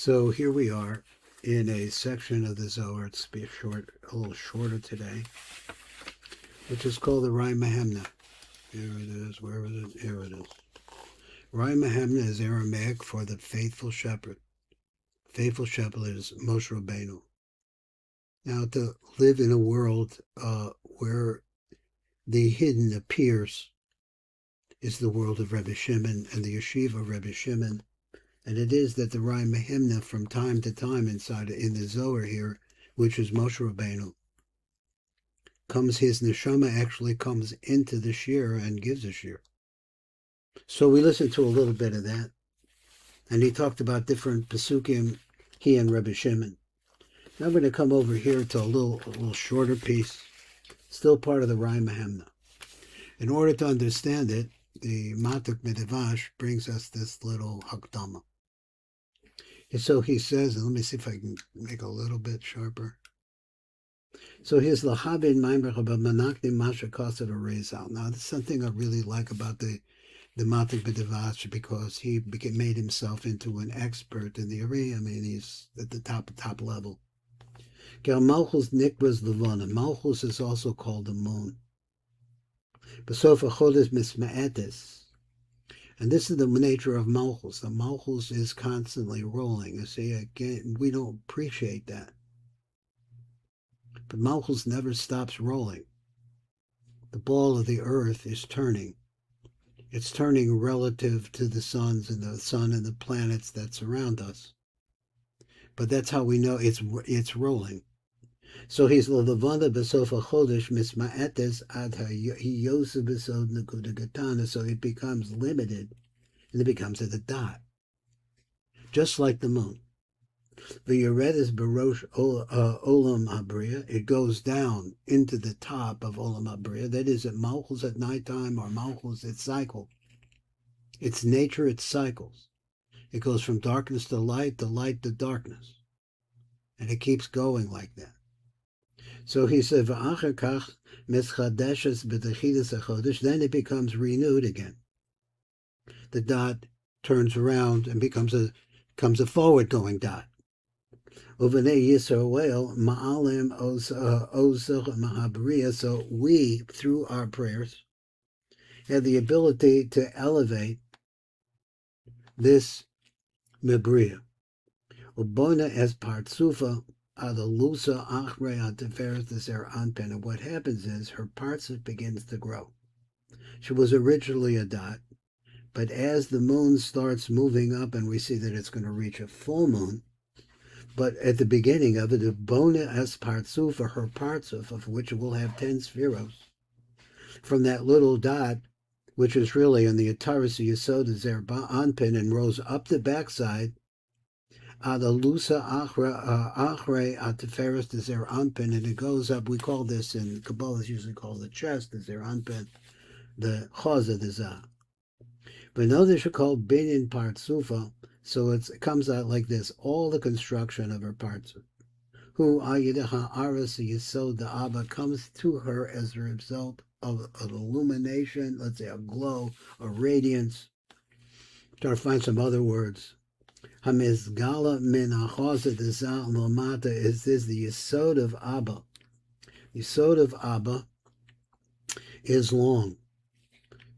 So here we are in a section of the Zohar. It's a little shorter today, which is called the Rai Mahemna. Here it is. Where is it? Here it is. Rai Mahemna is Aramaic for the faithful shepherd. Faithful shepherd is Moshe Rabeinu. Now, to live in a world where the hidden appears is the world of Rebbe Shimon and the Yeshivah of Rebbe Shimon. And it is that the Rai Mahemna from time to time in the Zohar here, which is Moshe Rabeinu, his Neshama actually comes into the shiur and gives a shiur. So we listened to a little bit of that. And he talked about different Pesukim, he and Rebbe Shimon. Now I'm going to come over here to a little shorter piece, still part of the Rai Mahemna. In order to understand it, the Matok Midvash brings us this little hakdama. So he says, and let me see if I can make a little bit sharper. So here's Lahabin Maimer about Manakni Masha Koset Rezal. Now, this is something I really like about the Matok Midvash, because he made himself into an expert in the area. I mean, he's at the top level. Malchus Nikbas Levana. Malchus is also called the moon. Besofa Chodesh Misma'etis. And this is the nature of Malchus. The Malchus is constantly rolling. You see, again, we don't appreciate that. But Malchus never stops rolling. The ball of the earth is turning. It's turning relative to the sun and the planets that surround us. But that's how we know it's rolling. So he's Levanda Besofa Chodesh Misma'etes Ad Hiyoseh Besod Nakuda Gatana. So it becomes limited, and it becomes at a dot, just like the moon. V'yoredes Barosh Olam Habriya. It goes down into the top of Olam Habriya. That is, at Malchus at nighttime, or Malchus its cycle. Its nature, it cycles. It goes from darkness to light to darkness, and it keeps going like that. So he said, then it becomes renewed again. The dot turns around and becomes a forward-going dot. So we, through our prayers, have the ability to elevate this Mebriya. Ubona as partsufa. And what happens is her partsuf begins to grow. She was originally a dot, but as the moon starts moving up, and we see that it's going to reach a full moon, but at the beginning of it, bona as partsufa, her partsuf, of which will have 10 spheros, from that little dot, which is really on the Ataris Yesod Zerba Anpin, and rose up the backside, Adalusa Achre Atiferes the Zer Anpin, and it goes up. We call this in Kabbalah, it's usually called the chest, the Zer Anpin, the Chaza the Zah. But now they should call Binyan Partsufa, so it comes out like this, all the construction of her parts. Who Ayidaha Aras Yesod the Abba comes to her as a result of an illumination, let's say a glow, a radiance. Try to find some other words. Hamizgala min hachosa dezal lomata is this the Yesod of Abba. The Yesod of Abba is long.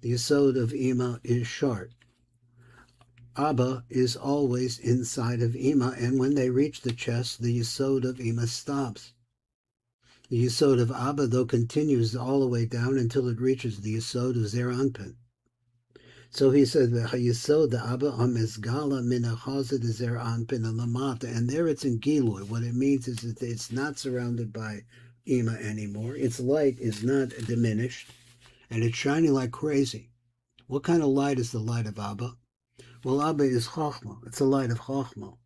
The Yesod of Ima is short. Abba is always inside of Ima, and when they reach the chest, the Yesod of Ima stops. The Yesod of Abba, though, continues all the way down until it reaches the Yesod of Zer Anpin. So he said, "Yesod the Abba amizgala min hachaza de Zer Anpin lamata," and there it's in Gilui. What it means is that it's not surrounded by Ima anymore. Its light is not diminished, and it's shining like crazy. What kind of light is the light of Abba? Well, Abba is Chochmah. It's the light of Chochmah.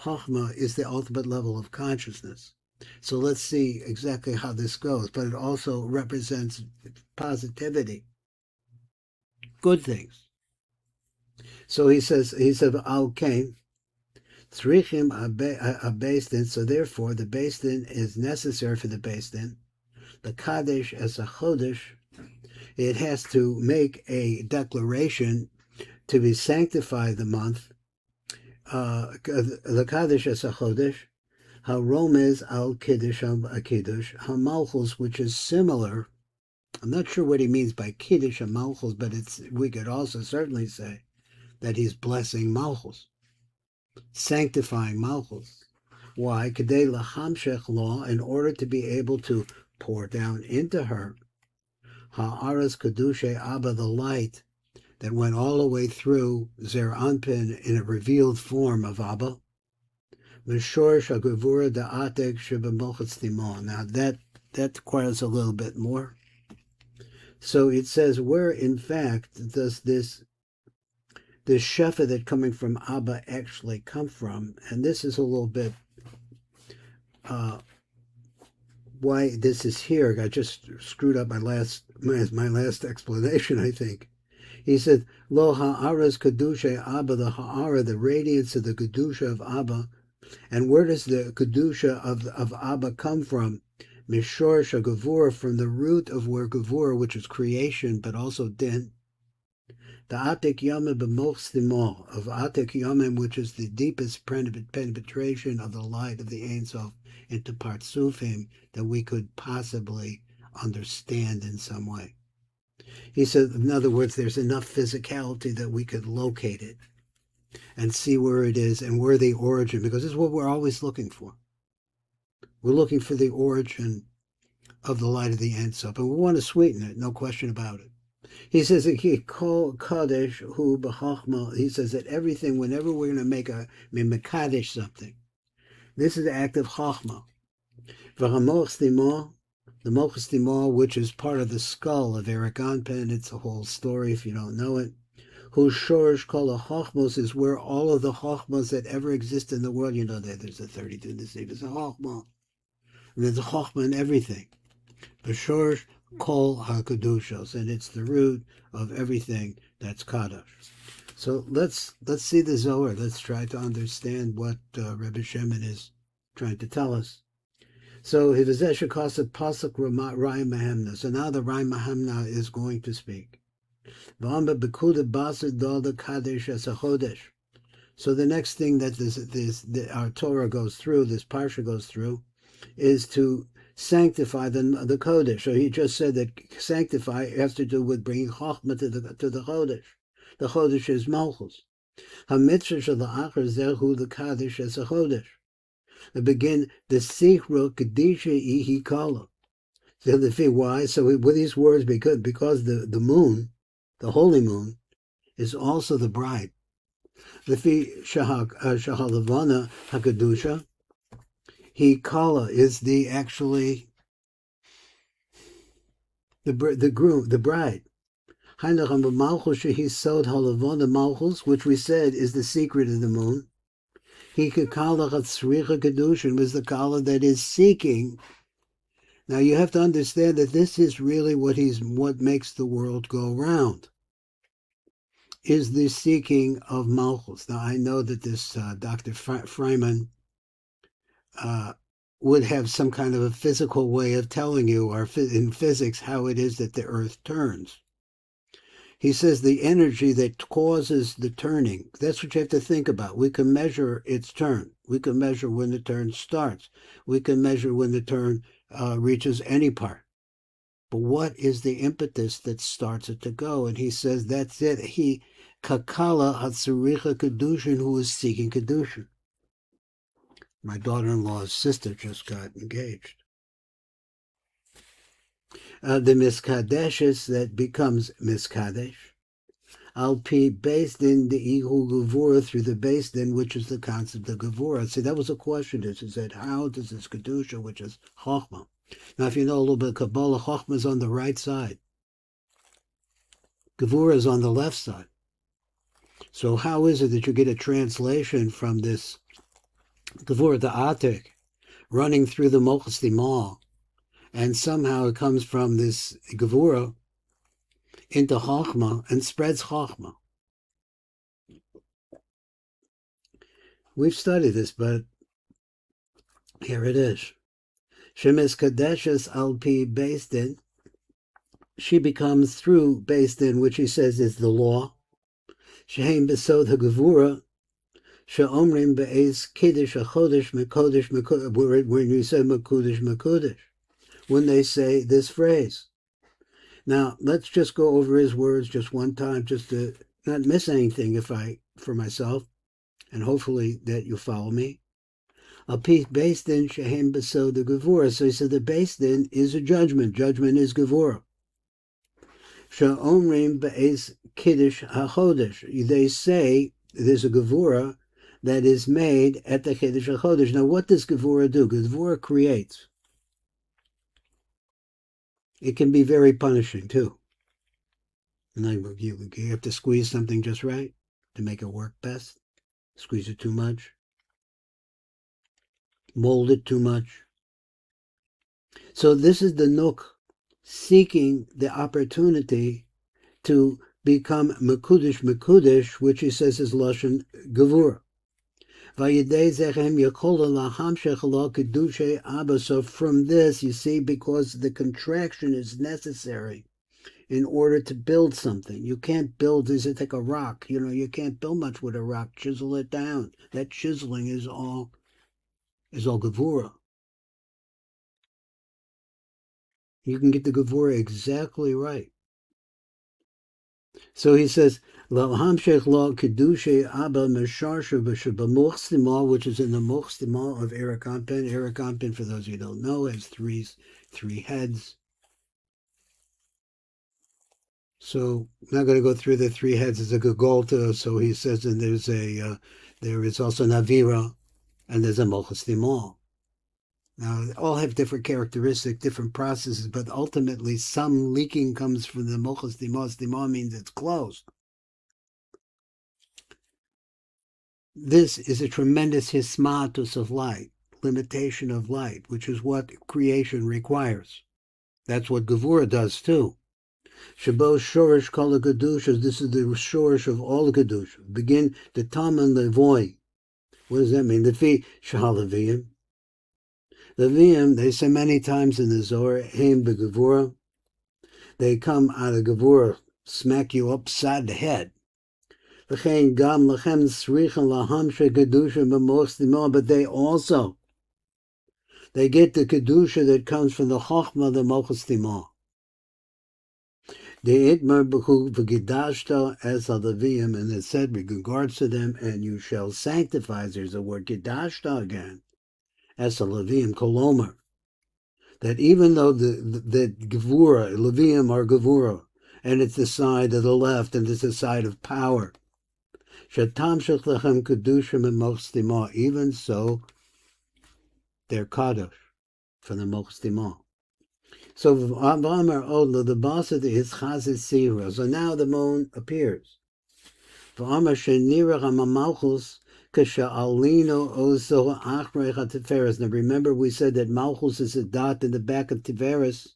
Chochmah is the ultimate level of consciousness. So let's see exactly how this goes. But it also represents positivity, good things. So he said, okay, tzrichim a beis din. So therefore, the beis din is necessary for the beis din. The kadesh as a chodesh, it has to make a declaration to be sanctified the month the Kaddish as a Chodesh, HaRomez al Kiddush HaKiddush, HaMalchus, which is similar. I'm not sure what he means by Kiddush HaMalchus, but we could also certainly say that he's blessing Malchus, sanctifying Malchus. Why? Kedei lahamshech law, in order to be able to pour down into her Ha'aras Kedusha Abba, the light that went all the way through Zer Anpin in a revealed form of Abba. Meshorish HaGevura Da'atek Shebemochatz Timon. Now that requires a little bit more. So it says, where in fact does this shepherd that coming from Abba actually come from? And this is a little bit why this is here. I just screwed up my last explanation, I think. He said, Lo ha'aras kedusha Abba, the ha'ara, the radiance of the kedusha of Abba. And where does the kedusha of Abba come from? Mishorish HaGevura, from the root of where Gevura, which is creation, but also din. The Atik Yamim b'mochs dimol, of Atik Yamim, which is the deepest penetration of the light of the Ein Sof into Partsufim that we could possibly understand in some way. He said, in other words, there's enough physicality that we could locate it and see where it is and where the origin, because this is what we're always looking for. We're looking for the origin of the light of the Ein Sof, and we want to sweeten it, no question about it. He says that he called Kaddish hu b'chachma. He says that everything, whenever we're going to make mekadesh something, this is the act of chachma. V'hamochs dimah, the mochas dimah, which is part of the skull of Eric Anpen. It's a whole story if you don't know it. Hu shorish kol hachmos, is where all of the chachmas that ever exist in the world. You know that there's a 32 Nesivos, there's a chachma, and there's a chachma in everything. B'shorish kol hakadoshos, and it's the root of everything that's kadosh. So let's see the Zohar. Let's try to understand what Rebbe Shimon is trying to tell us. So Hivazesha Kasa Pasuk Rai Mahemna. So now the Rai Mahemna is going to speak. V'amba bekuda basad dalda kadesh as a chodesh. So the next thing that our Torah goes through, this Parsha goes through, is to sanctify the Kodesh. So he just said that sanctify has to do with bringing Chochmah to the Kodesh. The Kodesh is Malchus. HaMitzvah shel ha'achar zehu the Kadesh as a Kodesh. To begin, the Sichro Kedisha Ihi Kala. So why? So with these words, because the moon, the holy moon, is also the bride. The Shahalavana Hakadusha, he Kala is the groom, the bride. Which we said is the secret of the moon. He Kala Chatzricha Kedushin was the Kala that is seeking. Now you have to understand that this is really what makes the world go round, is the seeking of Malchus. Now I know that this Dr. Freiman would have some kind of a physical way of telling you, or in physics, how it is that the earth turns. He says the energy that causes the turning, that's what you have to think about. We can measure its turn. We can measure when the turn starts. We can measure when the turn reaches any part. But what is the impetus that starts it to go? And he says that's it. He, Kakala Hatsuricha Kedushin, who is seeking Kedushin. My daughter-in-law's sister just got engaged. The Miskadeshes that becomes Miskadesh. Al-Pi based in the Ihu Gevura, through the based in, which is the concept of Gevura. See, that was a question. Is that how does this Kedusha, which is Chochmah? Now, if you know a little bit of Kabbalah, Chochmah is on the right side. Gevura is on the left side. So how is it that you get a translation from this Gevura, the Atik, running through the Mochas Dimal, and somehow it comes from this Gevura into Chochmah and spreads Chochmah? We've studied this, but here it is. Shemes Kadeshes Al-Pi based in, she becomes through based in, which he says is the law. Shehem Besod HaGevura, She'omrim be'ez kiddush achodesh mekodesh mekodesh, when you say mekudesh mekudesh, when they say this phrase. Now, let's just go over his words just one time, just to not miss anything for myself, and hopefully that you follow me. A piece based in Shehem Beso the Gevurah. So he said the based in is a judgment. Judgment is Gevurah. She'omrim be'ez kiddush hachodesh. They say there's a Gevurah that is made at the Kiddush HaChodesh. Now, what does Gevurah do? Gevurah creates. It can be very punishing, too. And you have to squeeze something just right to make it work best. Squeeze it too much. Mold it too much. So this is the Nook seeking the opportunity to become Mekudesh, which he says is Lashon Gevurah. So from this, you see, because the contraction is necessary in order to build something. You can't build, is it like a rock? You can't build much with a rock. Chisel it down. That chiseling is all Gevurah. You can get the Gevurah exactly right. So he says, which is in the Mochstima of Erakanpen. Erakanpen, for those of you who don't know, has three heads. So I'm not going to go through the three heads as a Gegolta. So he says, and there is also Navira, and there's a Mochstima. Now, they all have different characteristics, different processes, but ultimately some leaking comes from the Mochstima. Stima means it's closed. This is a tremendous hismatus of light, limitation of light, which is what creation requires. That's what Gevurah does too. Shabo Shorish Kol Kedushas, this is the Shorish of all the Kedushas. Begin the Taman Levoy. What does that mean? The Fi Shahalaviyim. The Viyim, they say many times in the Zohar, Heim Begevurah. They come out of Gevurah, smack you upside the head. But they also, they get the Kedusha that comes from the Chochmah, the Mochstima. The Itmar B'chu v'gidashta as Alaviyim, and it said with regards to them, and you shall sanctify. There's a word Gidashta again, as Alaviyim Kolomer. That even though the Gevurah, Leviyim are Gevurah, and it's the side of the left, and it's the side of power. Even so, they're Kadosh for the Mochstima. So the boss of the Chazit Sira. So now the moon appears. Now remember we said that Malchus is a dot in the back of Tiveris,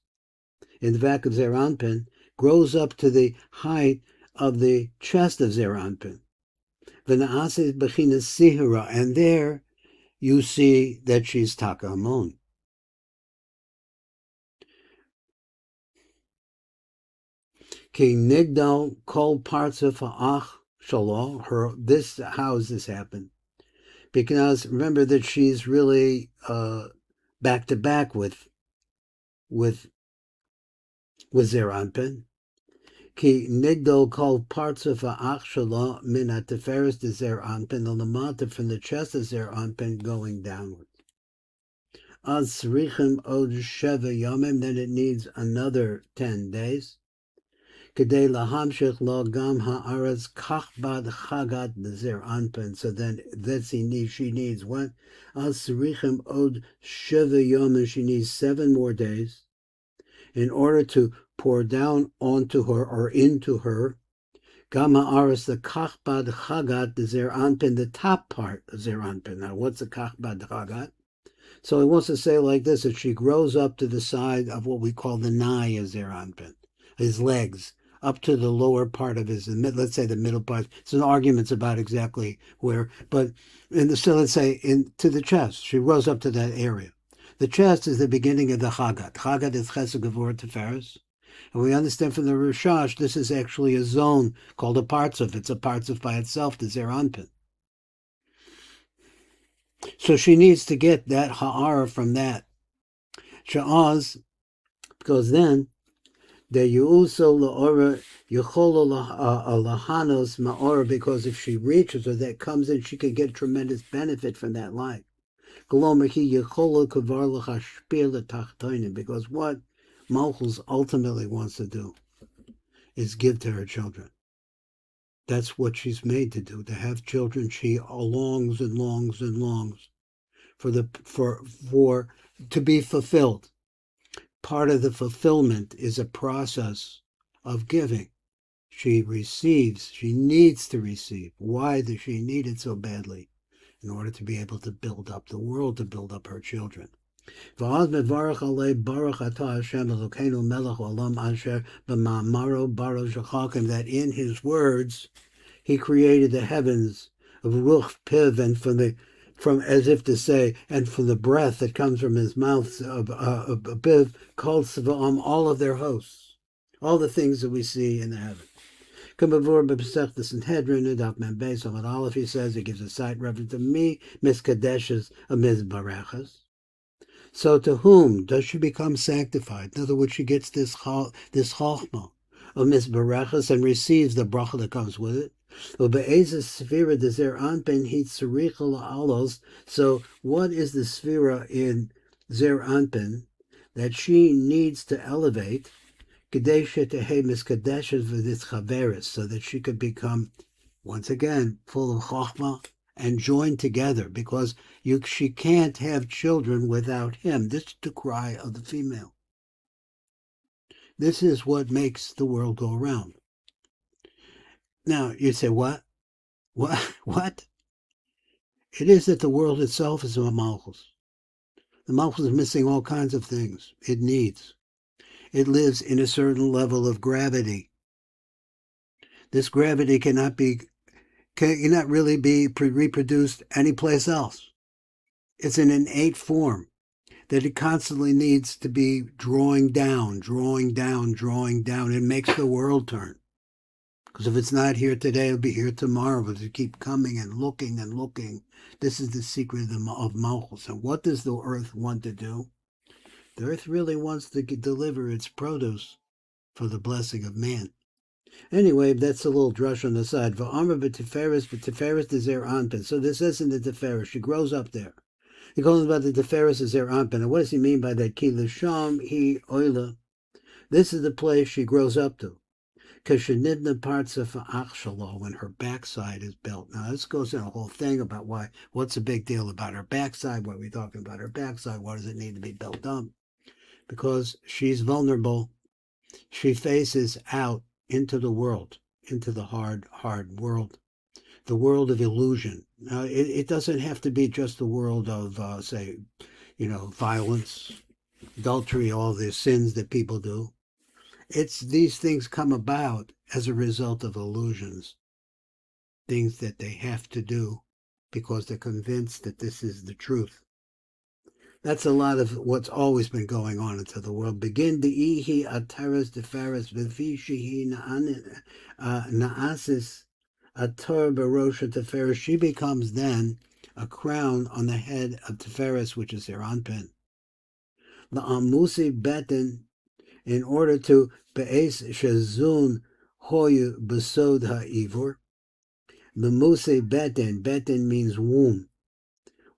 in the back of Zeranpin, grows up to the height of the chest of Zeranpin. And there you see that she's Taka Hamon. Ki Nigdal called parts of Ach Shalom. How has this happened? Because remember that she's really back to back with Zeranpin. Ki Nigdal called parts of Ach Shalom min Teferes de Zeranpin, the Lamata from the chest of Zeranpin going downward. Az Richim Od Sheva Yomim, then it needs another 10 days. Kedei lahamshich lo gam haaretz kach bad chagat dezer anpen. So then she needs what? Asrichim od sheva yom, she needs 7 more days in order to pour down onto her or into her gam haaretz the kach bad chagat dezer anpen, the top part of zer anpen. Now what's the kach bad chagat? So he wants to say like this, that she grows up to the side of what we call the nai of zer anpen, his legs, up to the lower part of his, let's say the middle part. There's arguments about exactly where, but let's say to the chest. She rose up to that area. The chest is the beginning of the Chagat. Chagat is Chesed Gevurah Teferes. And we understand from the Rishash, this is actually a zone called a Partzuf. It's a Partzuf by itself, the Zeranpin. So she needs to get that ha'ara from that. Sha'az, because then the yu'uso la'ora yucholo lahanos ma'ora, because if she reaches or that comes in, she can get tremendous benefit from that light. Because what Malchus ultimately wants to do is give to her children. That's what she's made to do, to have children. She longs and longs and longs for to be fulfilled. Part of the fulfillment is a process of giving. She receives, she needs to receive. Why does she need it so badly? In order to be able to build up the world, to build up her children. That in his words he created the heavens of ruch piv, and from as if to say, and from the breath that comes from his mouth of piv, called Savaam, all of their hosts, all the things that we see in the heavens. Kamavur b'pesach Sanhedrin Daf Mem Beis Amud Aleph, he says, it gives a side reference to me miskadeshes a mizbarachas. So to whom does she become sanctified? In other words, she gets this chokhmah of mizbarachas and receives the bracha that comes with it. So what is the sphera in Zer Anpin that she needs to elevate so that she could become, once again, full of chokhmah and joined together, because she can't have children without him. This is the cry of the female. This is what makes the world go around. Now, you say, what? What? It is that the world itself is a malchus. The malchus is missing all kinds of things it needs. It lives in a certain level of gravity. This gravity cannot really be reproduced anyplace else. It's an innate form that it constantly needs to be drawing down. It makes the world turn. Because if it's not here today, it'll be here tomorrow. But to keep coming and looking and looking, this is the secret of Malchus. And what does the earth want to do? The earth really wants to deliver its produce for the blessing of man. Anyway, that's a little drush on the side. V'amar b'tiferes dezer anpin. So this says in the Tiferes, she grows up there. He calls about the Tiferes dezer anpin. And what does he mean by that? Ki l'sham hi oila. This is the place she grows up to. Kashenidna parts of ach shalo, when her backside is built. Now this goes in a whole thing about what's the big deal about her backside? What are we talking about her backside? Why does it need to be built up? Because she's vulnerable. She faces out into the world, into the hard world, the world of illusion. Now, it doesn't have to be just the world of, violence, adultery, all the sins that people do. These things come about as a result of illusions, things that they have to do because they're convinced that this is the truth. That's a lot of what's always been going on into the world. Begin the ihi ataras defaris v'vishihi naasis atar barosha teferis. She becomes then a crown on the head of Teferis, which is their anpin. The amusi beten, in order to be'es shazun hoyu besod ha'ivor. The musi beten means womb.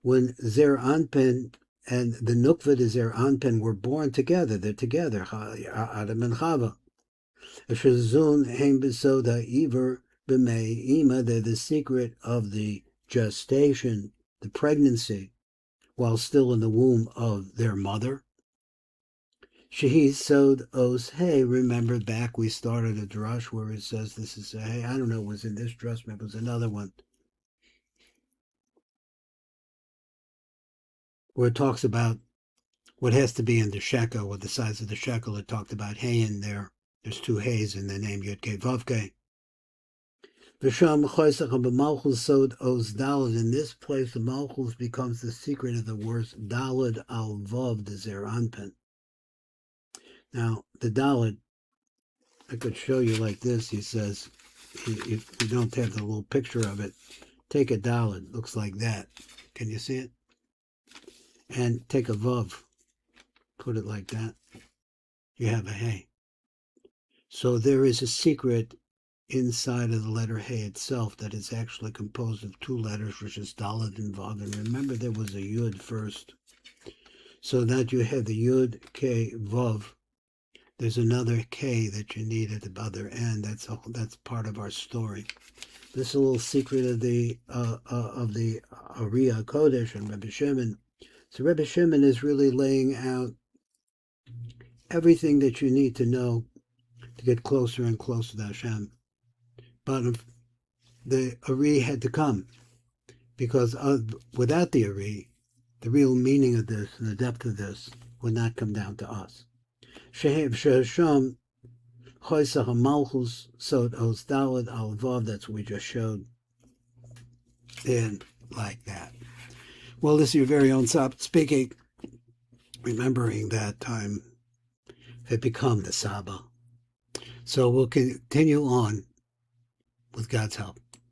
When Zer Anpin and the Nukva de Zer Anpin were born together, they're together, Adam and Chava. Shazun heim besod ha'ivor b'mei ima, they're the secret of the gestation, the pregnancy, while still in the womb of their mother. Shehi sod os hey. Remember back we started a drush where it says this is a hey. I don't know, it was in this drush, maybe it was another one, where it talks about what has to be in the shekel, what the size of the shekel. It talked about hay in there. There's two hays in the name Yud Kei Vav Kei. V'sham choisach b'malchus sod os dalad. In this place, the malchus becomes the secret of the words dalad al vav de zer anpin. Now, the dalad, I could show you like this. He says, if you don't have the little picture of it, take a dalad. Looks like that. Can you see it? and take a vav, put it like that, you have a hey. So there is a secret inside of the letter hey itself that is actually composed of two letters, which is daled and vav. And remember, there was a yud first. So that you have the yud, k, vav. There's another k that you need at the other end. That's part of our story. This is a little secret of the Ariya Kodesh and Rebbe Shimon. So Rebbe Shimon is really laying out everything that you need to know to get closer and closer to Hashem. But the Ari had to come, because without the Ari, the real meaning of this and the depth of this would not come down to us. Shehev Shehasham Choisach HaMalchus Sod Oz Daled Al Vav. That's what we just showed. And like that. Well, this is your very own Sab speaking, remembering that time had become the Saba. So we'll continue on with God's help.